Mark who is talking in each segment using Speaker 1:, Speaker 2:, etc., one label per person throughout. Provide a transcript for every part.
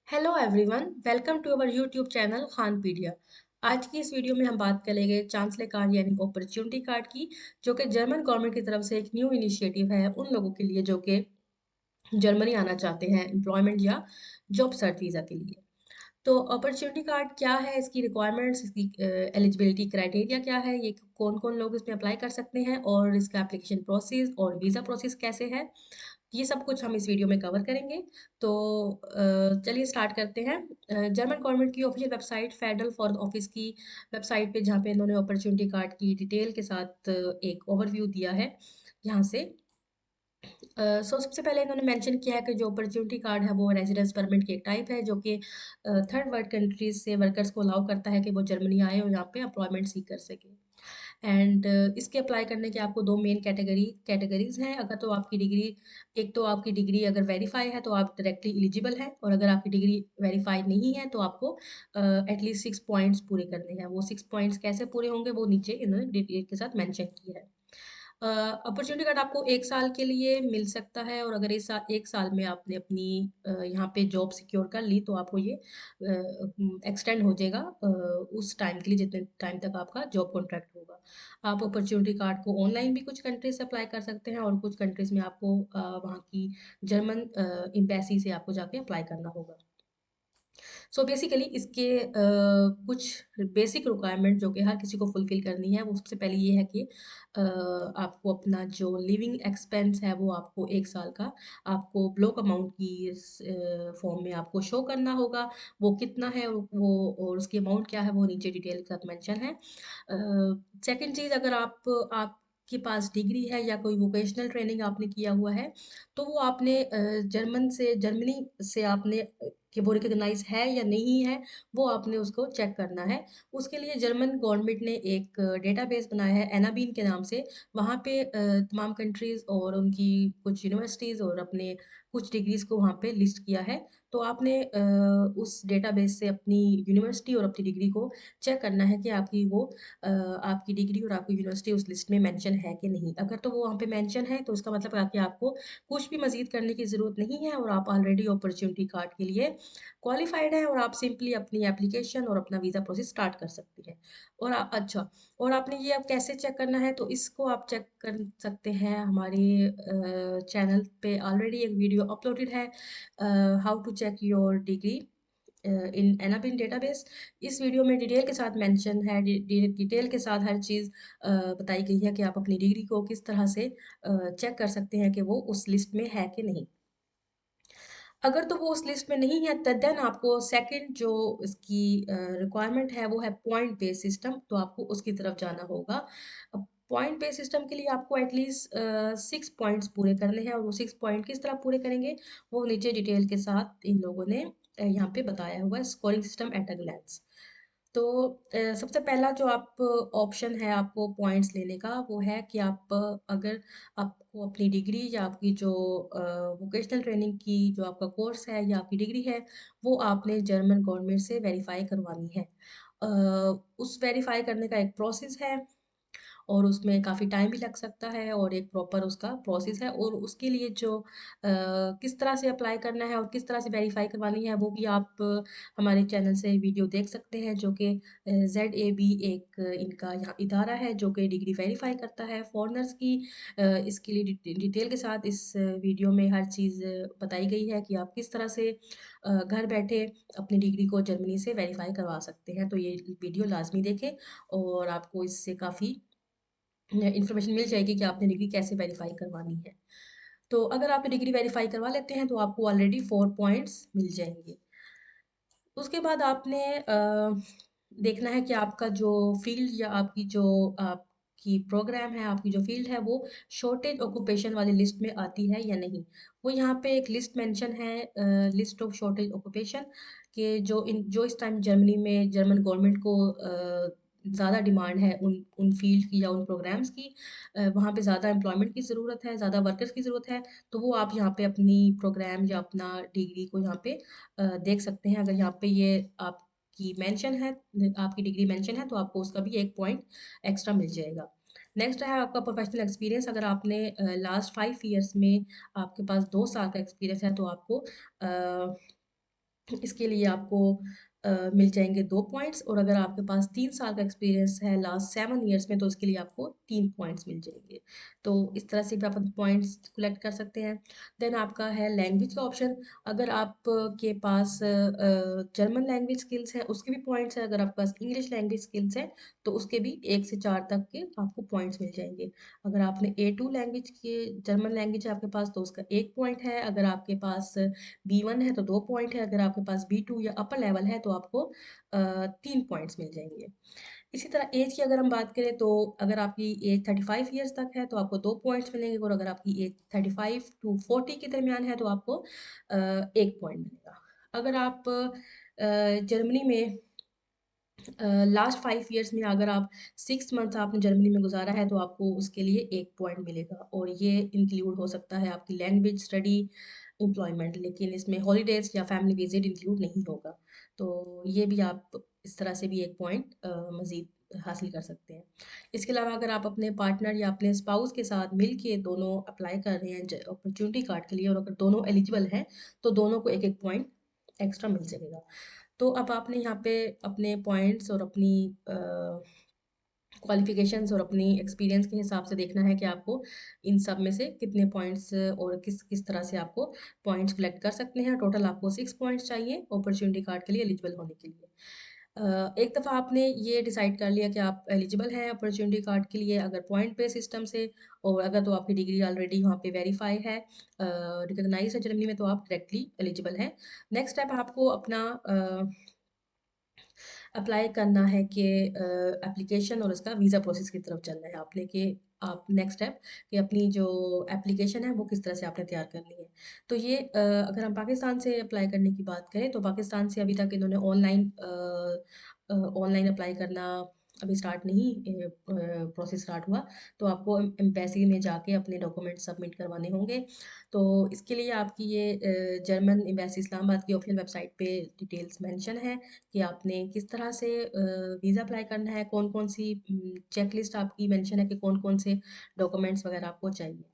Speaker 1: Hello everyone, welcome to our YouTube channel Khanpedia. आज की इस वीडियो में हम बात करेंगे चांसलर कार्ड यानी अपॉर्चुनिटी कार्ड की, जो कि जर्मन गवर्नमेंट की तरफ से एक न्यू इनिशिएटिव है उन लोगों के लिए जो कि जर्मनी आना चाहते हैं एम्प्लॉयमेंट या जॉब सर्च वीज़ा के लिए। तो अपॉर्चुनिटी कार्ड क्या है, इसकी रिक्वायरमेंट्स, इसकी एलिजिबिलिटी क्राइटेरिया क्या है, ये कौन कौन लोग इसमें अप्लाई कर सकते हैं और इसका एप्लीकेशन प्रोसेस और वीज़ा प्रोसेस कैसे है, ये सब कुछ हम इस वीडियो में कवर करेंगे। तो चलिए स्टार्ट करते हैं। जर्मन गवर्नमेंट की official website federal foreign office की वेबसाइट पे, जहाँ पे इन्होंने अपॉर्चुनिटी कार्ड की डिटेल के साथ एक ओवरव्यू दिया है यहाँ से। सबसे पहले इन्होंने मेंशन किया है कि जो अपॉर्चुनिटी कार्ड है वो रेजिडेंस परमिट की एक टाइप है, जो कि थर्ड वर्ल्ड कंट्रीज से वर्कर्स को अलाउ करता है कि वो जर्मनी आए और यहाँ पे अम्प्लॉयमेंट सीख कर सके। एंड इसके अप्लाई करने के आपको दो मेन कैटेगरीज हैं। अगर तो आपकी डिग्री एक तो आपकी डिग्री अगर वेरीफाई है तो आप डायरेक्टली एलिजिबल हैं, और अगर आपकी डिग्री वेरीफाई नहीं है तो आपको एटलीस्ट 6 पॉइंट्स पूरे करने हैं। वो 6 पॉइंट्स कैसे पूरे होंगे वो नीचे इन्होंने डिटेल के साथ मेंशन किया है। अपॉर्चुनिटी कार्ड आपको 1 साल के लिए मिल सकता है, और अगर इस 1 साल में आपने अपनी यहाँ पे जॉब सिक्योर कर ली तो आपको ये एक्सटेंड हो जाएगा उस टाइम के लिए जितने टाइम तक आपका जॉब कॉन्ट्रैक्ट होगा। आप अपॉर्चुनिटी कार्ड को ऑनलाइन भी कुछ कंट्रीज से अप्लाई कर सकते हैं, और कुछ कंट्रीज में आपको वहाँ की जर्मन एम्बेसी से आपको जाके अप्लाई करना होगा। सो बेसिकली इसके कुछ बेसिक रिक्वायरमेंट जो कि हर किसी को फुलफिल करनी है, वो सबसे पहले ये है कि आपको अपना जो लिविंग एक्सपेंस है वो आपको 1 साल का आपको ब्लॉक अमाउंट की फॉर्म में आपको शो करना होगा। वो कितना है वो और उसकी अमाउंट क्या है वो नीचे डिटेल के साथ मेंशन है। सेकंड चीज़, अगर आपके पास डिग्री है या कोई वोकेशनल ट्रेनिंग आपने किया हुआ है, तो वो आपने जर्मनी से आपने कि वो रिकॉग्नाइज है या नहीं है, वो आपने उसको चेक करना है। उसके लिए जर्मन गवर्नमेंट ने एक डेटाबेस बनाया है एनाबीन के नाम से। वहाँ पे तमाम कंट्रीज़ और उनकी कुछ यूनिवर्सिटीज़ और अपने कुछ डिग्रीज़ को वहाँ पे लिस्ट किया है। तो आपने उस डेटाबेस से अपनी यूनिवर्सिटी और अपनी डिग्री को चेक करना है कि आपकी डिग्री और आपकी यूनिवर्सिटी उस लिस्ट में मेंशन है कि नहीं। अगर तो वो वहाँ पे मेंशन है तो इसका मतलब है कि आपको कुछ भी मज़ीद करने की ज़रूरत नहीं है, और आप ऑलरेडी अपॉर्चुनिटी कार्ड के लिए क्वालिफाइड हैं, और आप सिंपली अपनी एप्लीकेशन और अपना वीज़ा प्रोसेस स्टार्ट कर सकती हैं। अच्छा, और आपने ये अब कैसे चेक करना है, तो इसको आप चेक कर सकते हैं। हमारे चैनल पे ऑलरेडी एक वीडियो अपलोडेड है, how to check your degree in Anabin database. इस वीडियो में डिटेल के साथ मेंशन है, डिटेल के साथ हर चीज़ बताई गई है कि आप अपनी डिग्री को किस तरह से चेक कर सकते हैं कि वो उस लिस्ट में है कि नहीं। अगर तो वो उस लिस्ट में नहीं है तो देन आपको सेकंड जो इसकी रिक्वायरमेंट है वो है पॉइंट बेस्ड सिस्टम, तो आपको उसकी तरफ जाना होगा। अब पॉइंट बेस्ड सिस्टम के लिए आपको एटलीस्ट 6 पॉइंट्स पूरे करने हैं, और वो 6 पॉइंट किस तरह पूरे करेंगे वो नीचे डिटेल के साथ इन लोगों ने यहाँ पे बताया हुआ है, scoring system at a glance. तो सबसे पहला जो आप ऑप्शन है आपको पॉइंट्स लेने का, वो है कि अगर आपको अपनी डिग्री या आपकी जो वोकेशनल ट्रेनिंग की जो आपका कोर्स है या आपकी डिग्री है, वो आपने जर्मन गवर्नमेंट से वेरीफाई करवानी है। अ, उस वेरीफाई करने का एक प्रोसेस है, और उसमें काफ़ी टाइम भी लग सकता है, और एक प्रॉपर उसका प्रोसेस है। और उसके लिए जो किस तरह से अप्लाई करना है और किस तरह से वेरीफाई करवानी है वो भी आप हमारे चैनल से वीडियो देख सकते हैं, जो कि ZAB एक इनका यहाँ इदारा है जो कि डिग्री वेरीफाई करता है फॉरेनर्स की। इसके लिए डिटेल के साथ इस वीडियो में हर चीज़ बताई गई है कि आप किस तरह से घर बैठे अपनी डिग्री को जर्मनी से वेरीफाई करवा सकते हैं। तो ये वीडियो लाजमी देखें, और आपको इससे काफ़ी इन्फॉर्मेशन मिल जाएगी कि आपने डिग्री कैसे वेरीफाई करवानी है। तो अगर आप डिग्री वेरीफाई करवा लेते हैं तो आपको ऑलरेडी 4 पॉइंट्स मिल जाएंगे। उसके बाद आपने देखना है कि आपका जो फील्ड या आपकी प्रोग्राम है, आपकी जो फील्ड है वो शॉर्टेज ऑक्यूपेशन वाली लिस्ट में आती है या नहीं। वो यहाँ पे एक लिस्ट मेंशन है, लिस्ट ऑफ शॉर्टेज ऑक्यूपेशन, के जो इस टाइम जर्मनी में जर्मन गवर्नमेंट को ज़्यादा डिमांड है उन उन फील्ड की या उन प्रोग्राम्स की। वहाँ पे ज़्यादा एम्प्लॉयमेंट की ज़रूरत है, ज़्यादा वर्कर्स की ज़रूरत है। तो वो आप यहाँ पे अपनी प्रोग्राम या अपना डिग्री को यहाँ पे देख सकते हैं। अगर यहाँ पे ये आपकी मेंशन है, आपकी डिग्री मेंशन है, तो आपको उसका भी 1 पॉइंट एक्स्ट्रा मिल जाएगा। नेक्स्ट है आपका प्रोफेशनल एक्सपीरियंस। अगर आपने लास्ट 5 ईयर्स में आपके पास 2 साल का एक्सपीरियंस है तो आपको इसके लिए आपको मिल जाएंगे 2 पॉइंट्स, और अगर आपके पास 3 साल का एक्सपीरियंस है लास्ट 7 ईयर्स में तो उसके लिए आपको 3 पॉइंट्स मिल जाएंगे। तो इस तरह से भी आप अपने पॉइंट्स कलेक्ट कर सकते हैं। देन आपका है लैंग्वेज का ऑप्शन। अगर आपके पास जर्मन लैंग्वेज स्किल्स हैं उसके भी पॉइंट्स हैं, अगर आपके पास इंग्लिश लैंग्वेज स्किल्स हैं तो उसके भी 1 से 4 तक के आपको पॉइंट्स मिल जाएंगे। अगर आपने A2 लैंग्वेज के जर्मन लैंग्वेज है आपके पास तो उसका 1 पॉइंट है। अगर आपके पास B1 है तो 2 पॉइंट है। अगर आपके पास B2 या अपर लेवल है तो आपको 3 पॉइंट्स मिल जाएंगे। इसी तरह एज की अगर हम बात करें तो अगर आपकी एज 35 ईयर्स तक है तो आपको 2 पॉइंट्स मिलेंगे, और अगर आपकी एज 35 to 40 के दरमियान है तो आपको 1 पॉइंट मिलेगा। अगर आप जर्मनी में लास्ट 5 ईयर्स में अगर आप 6 मंथ आपने जर्मनी में गुजारा है तो आपको उसके लिए 1 पॉइंट मिलेगा, और ये इंक्लूड हो सकता है आपकी लैंग्वेज स्टडी, एम्प्लॉयमेंट, लेकिन इसमें हॉलीडेज या फैमिली विजिट इंक्लूड नहीं होगा। तो ये भी आप इस तरह से भी 1 पॉइंट मज़ीद हासिल कर सकते हैं। इसके अलावा अगर आप अपने पार्टनर या अपने स्पाउस के साथ मिल के दोनों अप्लाई कर रहे हैं अपॉर्चुनिटी कार्ड के लिए, और अगर दोनों एलिजिबल हैं तो दोनों को 1-1 पॉइंट एक्स्ट्रा मिल सकेगा। तो अब आपने यहाँ पे अपने पॉइंट्स और अपनी क्वालिफिकेशंस और अपनी एक्सपीरियंस के हिसाब से देखना है कि आपको इन सब में से कितने पॉइंट्स और किस किस तरह से आपको पॉइंट्स कलेक्ट कर सकते हैं। टोटल आपको 6 पॉइंट्स चाहिए अपॉर्चुनिटी कार्ड के लिए एलिजिबल होने के लिए। एक दफ़ा आपने ये डिसाइड कर लिया कि आप एलिजिबल हैं अपॉर्चुनिटी कार्ड के लिए अगर पॉइंट पे सिस्टम से, और अगर तो आपकी डिग्री ऑलरेडी वहाँ पे वेरीफाई है, रिकॉग्नाइज है जर्मनी में, तो आप डायरेक्टली एलिजिबल हैं। नेक्स्ट स्टेप आपको अपना अप्लाई करना है कि एप्लीकेशन और उसका वीज़ा प्रोसेस की तरफ चलना है आपने, कि आप नेक्स्ट स्टेप कि अपनी जो एप्लीकेशन है वो किस तरह से आपने तैयार करनी है। तो ये अगर हम पाकिस्तान से अप्लाई करने की बात करें तो पाकिस्तान से अभी तक इन्होंने ऑनलाइन अप्लाई करना अभी स्टार्ट नहीं, प्रोसेस स्टार्ट हुआ। तो आपको एम्बेसी में जाके अपने डॉक्यूमेंट सबमिट करवाने होंगे। तो इसके लिए आपकी ये जर्मन एम्बेसी इस्लामाबाद की ऑफिशियल वेबसाइट पे डिटेल्स मेंशन है कि आपने किस तरह से वीज़ा अप्लाई करना है, कौन-कौन सी चेक लिस्ट आपकी मेंशन है कि कौन-कौन से डॉक्यूमेंट्स वगैरह आपको चाहिए।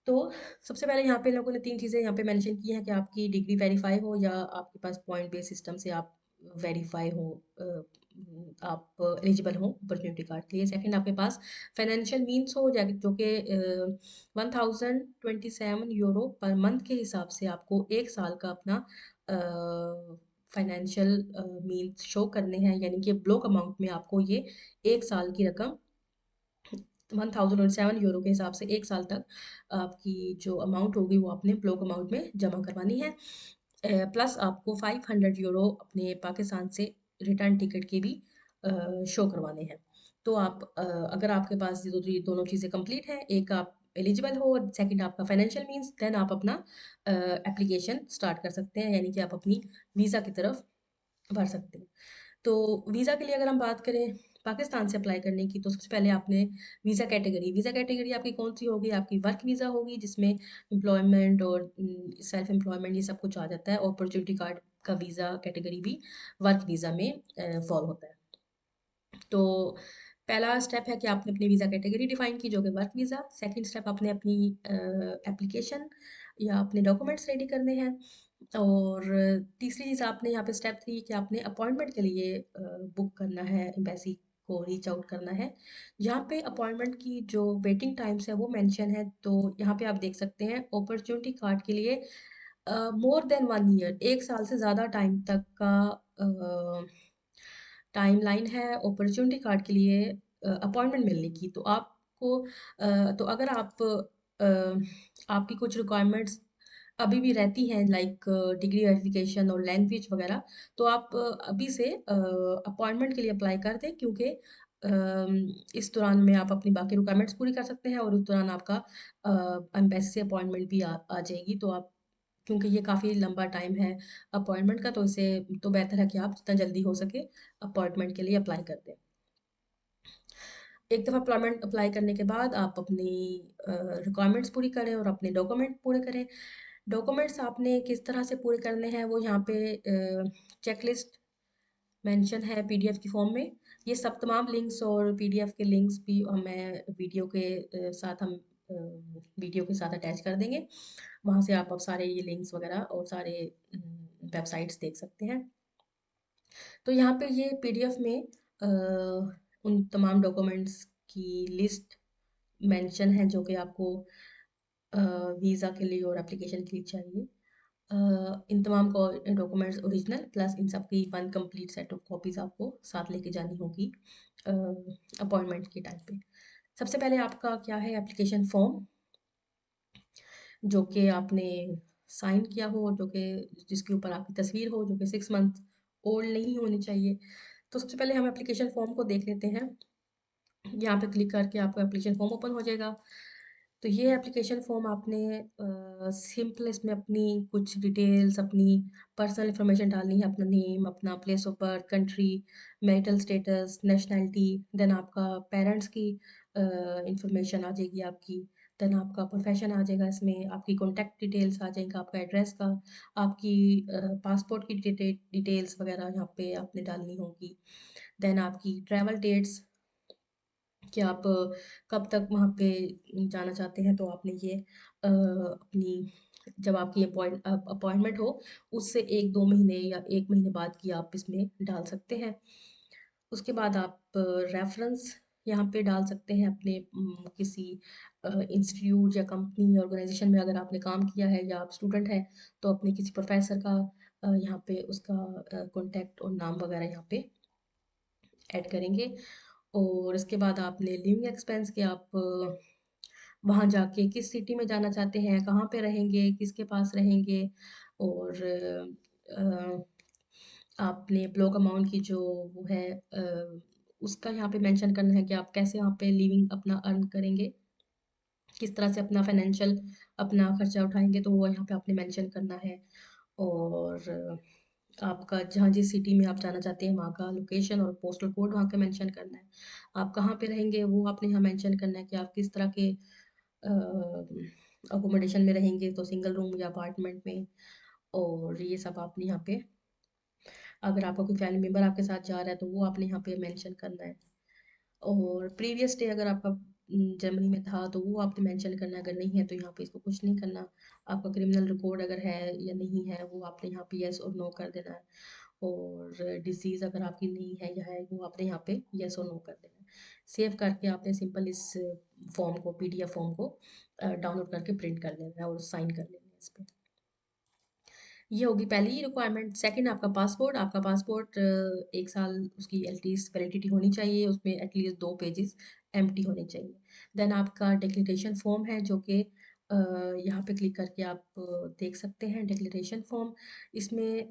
Speaker 1: तो सबसे पहले यहाँ पे लोगों ने 3 चीज़ें यहाँ पे मेंशन की हैं कि आपकी डिग्री वेरीफाई हो या आपके पास पॉइंट बेस्ड सिस्टम से आप वेरीफाई हो, आप एलिजिबल हो अपॉर्चुनिटी कार्ड के लिए। सेकंड, आपके पास फाइनेंशियल मीन्स हो जो कि 1027 यूरो पर मंथ के हिसाब से आपको 1 साल का अपना फाइनेंशियल मीन्स शो करने हैं, यानी कि ब्लॉक अमाउंट में आपको ये 1 साल की रकम 1007 यूरो के हिसाब से 1 साल तक आपकी जो अमाउंट होगी वो आपने ब्लॉक अमाउंट में जमा करवानी है। प्लस आपको 500 यूरो अपने पाकिस्तान से रिटर्न टिकट के भी शो करवाने हैं। तो आप अगर आपके पास ये दोनों चीज़ें कंप्लीट हैं, एक आप एलिजिबल हो और सेकंड आपका फाइनेंशियल मीन्स, देन आप अपना एप्लीकेशन स्टार्ट कर सकते हैं, यानी कि आप अपनी वीज़ा की तरफ भर सकते हैं। तो वीज़ा के लिए अगर हम बात करें पाकिस्तान से अप्लाई करने की, तो सबसे पहले आपने वीज़ा कैटेगरी आपकी कौन सी होगी? आपकी वर्क वीज़ा होगी जिसमें एम्प्लॉयमेंट और सेल्फ एम्प्लॉयमेंट ये सब कुछ आ जाता है, और अपॉर्चुनिटी कार्ड का वीज़ा कैटेगरी भी वर्क वीज़ा में फॉल होता है। तो पहला स्टेप है कि आपने अपनी वीज़ा कैटेगरी डिफाइन की जो कि वर्क वीज़ा। सेकंड स्टेप आपने अपनी एप्लीकेशन या अपने डॉक्यूमेंट्स रेडी करने हैं, और तीसरी चीज़ आपने यहाँ पे स्टेप 3 कि आपने अपॉइंटमेंट के लिए बुक करना है, एम्बेसी को रीच आउट करना है। यहाँ पे अपॉइंटमेंट की जो वेटिंग टाइम्स है वो मेंशन है, तो यहाँ पे आप देख सकते हैं अपॉर्चुनिटी कार्ड के लिए मोर देन 1 ईयर, 1 साल से ज़्यादा टाइम तक का टाइमलाइन है अपॉर्चुनिटी कार्ड के लिए अपॉइंटमेंट मिलने की। तो आपको तो अगर आप आपकी कुछ रिक्वायरमेंट्स अभी भी रहती हैं लाइक डिग्री वेरिफिकेशन और लैंग्वेज वगैरह, तो आप अभी से अपॉइंटमेंट के लिए अप्लाई कर दें, क्योंकि इस दौरान में आप अपनी बाकी रिक्वायरमेंट्स पूरी कर सकते हैं और उस दौरान आपका एम्बेसी से अपॉइंटमेंट भी आ जाएगी। तो आप, क्योंकि ये काफ़ी लंबा टाइम है अपॉइंटमेंट का, तो इसे तो बेहतर है कि आप जितना जल्दी हो सके अपॉइंटमेंट के लिए अप्लाई कर दें। एक दफ़ा अपॉइंटमेंट अप्लाई करने के बाद आप अपनी रिक्वायरमेंट्स पूरी करें और अपने डॉक्यूमेंट पूरे करें। डॉक्यूमेंट्स आपने किस तरह से पूरे करने हैं वो यहाँ पे चेकलिस्ट मेंशन है पीडीएफ की फॉर्म में। ये सब तमाम लिंक्स और पीडीएफ के लिंक्स भी हमें वीडियो के साथ हम वीडियो के साथ अटैच कर देंगे। वहाँ से आप अब सारे ये लिंक्स वगैरह और सारे वेबसाइट्स देख सकते हैं। तो यहाँ पे ये पीडीएफ में उन तमाम डॉक्यूमेंट्स की लिस्ट मेंशन है जो कि आपको वीज़ा के लिए और एप्लीकेशन के लिए चाहिए। इन तमाम डॉक्यूमेंट्स ओरिजिनल प्लस इन सब की one complete set of copies आपको साथ लेके जानी होगी अपॉइंटमेंट के टाइम पे। सबसे पहले आपका क्या है, एप्लीकेशन फॉर्म जो कि आपने साइन किया हो, जो कि जिसके ऊपर आपकी तस्वीर हो, जो कि 6 मंथ ओल्ड नहीं होनी चाहिए। तो सबसे पहले हम एप्लीकेशन फॉर्म को देख लेते हैं। यहाँ पे क्लिक करके आपको एप्लीकेशन फॉर्म ओपन हो जाएगा। तो ये एप्लीकेशन फॉर्म आपने सिंपल इसमें अपनी कुछ डिटेल्स, अपनी पर्सनल इंफॉर्मेशन डालनी है, अपना नेम, अपना place of birth, country, marital status, nationality, then आपका पेरेंट्स की इंफॉर्मेशन आ जाएगी आपकी, देन आपका प्रोफेशन आ जाएगा, इसमें आपकी कॉन्टैक्ट डिटेल्स आ जाएगा, आपका एड्रेस का, आपकी पासपोर्ट की डिटेल्स वगैरह यहाँ पे आपने डालनी होगी, देन आपकी ट्रैवल डेट्स कि आप कब तक वहाँ पे जाना चाहते हैं। तो आपने ये अपनी जब आपकी अपॉइंटमेंट हो उससे 1-2 महीने या 1 महीने बाद की आप इसमें डाल सकते हैं। उसके बाद आप रेफरेंस यहाँ पे डाल सकते हैं अपने किसी इंस्टीट्यूट या कंपनी ऑर्गेनाइजेशन में अगर आपने काम किया है या आप स्टूडेंट हैं तो अपने किसी प्रोफेसर का यहाँ पे उसका कॉन्टैक्ट और नाम वगैरह यहाँ पे ऐड करेंगे। और इसके बाद आपने लिविंग एक्सपेंस के आप वहाँ जाके किस सिटी में जाना चाहते हैं, कहाँ पे रहेंगे, किसके पास रहेंगे, और आपने ब्लॉक अमाउंट की जो वो है उसका यहाँ पे मेंशन करना है कि आप कैसे यहाँ पे लिविंग अपना अर्न करेंगे, किस तरह से अपना फाइनेंशियल अपना खर्चा उठाएंगे, तो वो यहाँ पे आपने मेंशन करना है। और आपका जहाँ जिस सिटी में आप जाना चाहते हैं वहाँ का लोकेशन और पोस्टल कोड वहाँ का मेंशन करना है। आप कहाँ पे रहेंगे वो आपने यहाँ मेंशन करना है कि आप किस तरह के अकोमोडेशन में रहेंगे, तो सिंगल रूम या अपार्टमेंट में, और ये सब आपने यहाँ पे, अगर आपका कोई फैमिली मेम्बर आपके साथ जा रहा है तो वो आपने यहाँ पे मेंशन करना है। और प्रीवियस डे अगर आपका जर्मनी में था तो वो आपने मेंशन करना है, अगर नहीं है तो यहाँ पे इसको कुछ नहीं करना। आपका क्रिमिनल रिकॉर्ड अगर है या नहीं है वो आपने यहाँ पे यस और नो कर देना है। और डिसीज़ अगर आपकी नहीं है या है वो आपने यहाँ पे यस और नो कर देना है। सेव करके आपने सिंपल इस फॉर्म को, पीडीएफ फॉर्म को डाउनलोड करके प्रिंट कर लेना है और साइन कर लेना है इस पर। ये होगी पहली रिक्वायरमेंट। सेकंड, आपका पासपोर्ट 1 साल उसकी एटलीस्ट वैलिडिटी होनी चाहिए, उसमें एटलीस्ट 2 पेजेस एम्प्टी होने चाहिए। देन आपका डिक्लेरेशन फॉर्म है जो कि यहाँ पे क्लिक करके आप देख सकते हैं डिक्लेरेशन फॉर्म। इसमें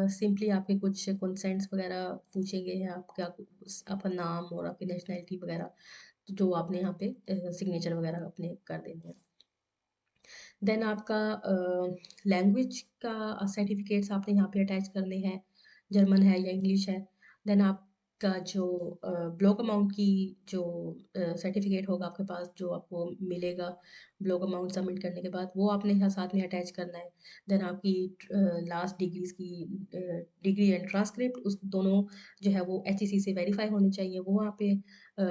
Speaker 1: सिंपली आपके कुछ कंसेंट्स वगैरह पूछेंगे, आपका आपका नाम और आपकी नेशनैलिटी वगैरह, तो जो आपने यहाँ पे सिग्नेचर वगैरह अपने कर देने हैं। देन आपका लैंग्वेज का सर्टिफिकेट्स आपने यहाँ पे अटैच करने हैं, जर्मन है या इंग्लिश है। देन आपका जो ब्लॉक अमाउंट की जो सर्टिफिकेट होगा आपके पास, जो आपको मिलेगा ब्लॉक अमाउंट सबमिट करने के बाद, वो आपने यहाँ साथ में अटैच करना है। देन आपकी लास्ट डिग्रीज की डिग्री एंड ट्रांसक्रिप्ट, उस दोनों जो है वो HEC से वेरीफाई होनी चाहिए, वो वहाँ पे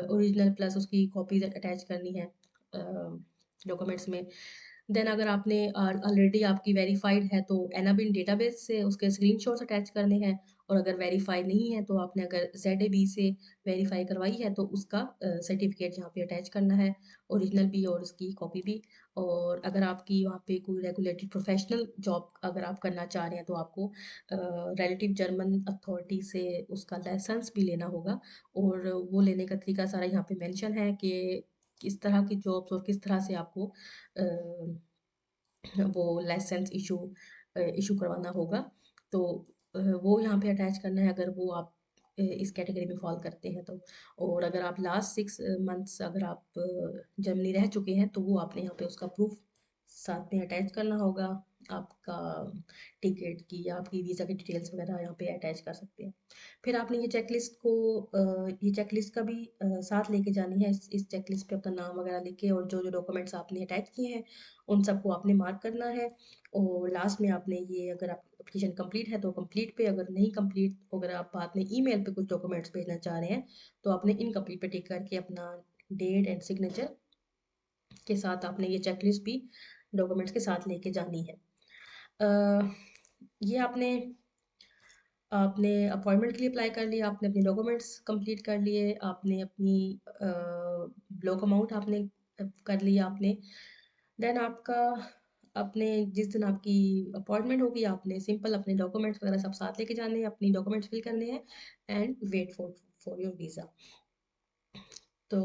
Speaker 1: ओरिजिनल प्लस उसकी कॉपीज अटैच करनी है डॉक्यूमेंट्स में। देन अगर आपने ऑलरेडी आपकी वेरीफाइड है तो एनाबिन डेटाबेस से उसके स्क्रीनशॉट्स अटैच करने हैं, और अगर वेरीफाई नहीं है तो आपने अगर ZAB से वेरीफाई करवाई है तो उसका सर्टिफिकेट यहाँ पे अटैच करना है, ओरिजिनल भी और उसकी कॉपी भी। और अगर आपकी वहाँ पे कोई रेगुलेटेड प्रोफेशनल जॉब अगर आप करना चाह रहे हैं तो आपको रिलेटिव जर्मन अथॉरिटी से उसका लाइसेंस भी लेना होगा, और वो लेने का तरीका सारा यहाँ पे मेंशन है कि किस तरह की जॉब्स और किस तरह से आपको वो लाइसेंस इशू करवाना होगा। तो वो यहाँ पे अटैच करना है अगर वो आप इस कैटेगरी में फॉल करते हैं तो। और अगर आप लास्ट 6 मंथ्स अगर आप जर्मनी रह चुके हैं तो वो आपने यहाँ पे उसका प्रूफ साथ में अटैच करना होगा, आपका टिकट की या आपकी वीज़ा की डिटेल्स वगैरह यहाँ पे अटैच कर सकते हैं। फिर आपने ये चेकलिस्ट को ये चेकलिस्ट का भी साथ लेके जानी है। इस चेकलिस्ट पे अपना नाम वगैरह लिख के और जो जो डॉक्यूमेंट्स आपने अटैच किए हैं उन सबको आपने मार्क करना है। और लास्ट में आपने ये, अगर आप एप्लीकेशन कंप्लीट है तो कंप्लीट पे, अगर नहीं कंप्लीट, अगर आप बाद में ईमेल पे कुछ डॉक्यूमेंट्स भेजना चाह रहे हैं तो आपने इनकम्प्लीट पे टिक करके अपना डेट एंड सिग्नेचर के साथ आपने ये चेकलिस्ट भी डॉक्यूमेंट्स के साथ लेके जानी है। ये आपने आपने अपॉइंटमेंट के लिए अप्लाई कर लिया, आपने अपने डॉक्यूमेंट्स कंप्लीट कर लिए, आपने अपनी ब्लॉक अमाउंट आपने कर लिया आपने। देन आपका अपने जिस दिन आपकी अपॉइंटमेंट होगी आपने सिंपल अपने डॉक्यूमेंट्स वगैरह सब साथ लेके जाने हैं, अपनी डॉक्यूमेंट्स फिल करने हैं and wait for your visa. तो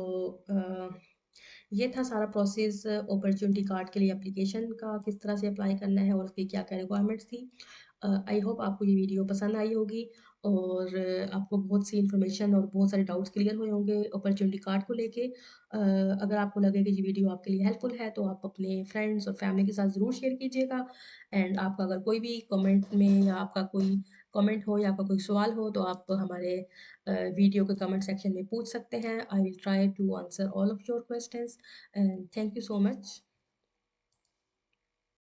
Speaker 1: ये था सारा प्रोसेस अपॉर्चुनिटी कार्ड के लिए एप्लीकेशन का, किस तरह से अप्लाई करना है और उसकी क्या-क्या रिक्वायरमेंट्स थी। आई होप आपको ये वीडियो पसंद आई होगी और आपको बहुत सी इन्फॉर्मेशन और बहुत सारे डाउट्स क्लियर हुए होंगे अपॉर्चुनिटी कार्ड को लेके। अगर आपको लगे कि ये वीडियो आपके लिए हेल्पफुल है तो आप अपने फ्रेंड्स और फैमिली के साथ ज़रूर शेयर कीजिएगा। एंड आपका अगर कोई भी कमेंट में या आपका कोई कमेंट हो या आपका कोई सवाल हो तो आप हमारे वीडियो के कमेंट सेक्शन में पूछ सकते हैं। I will try to answer all of your questions and thank you so much.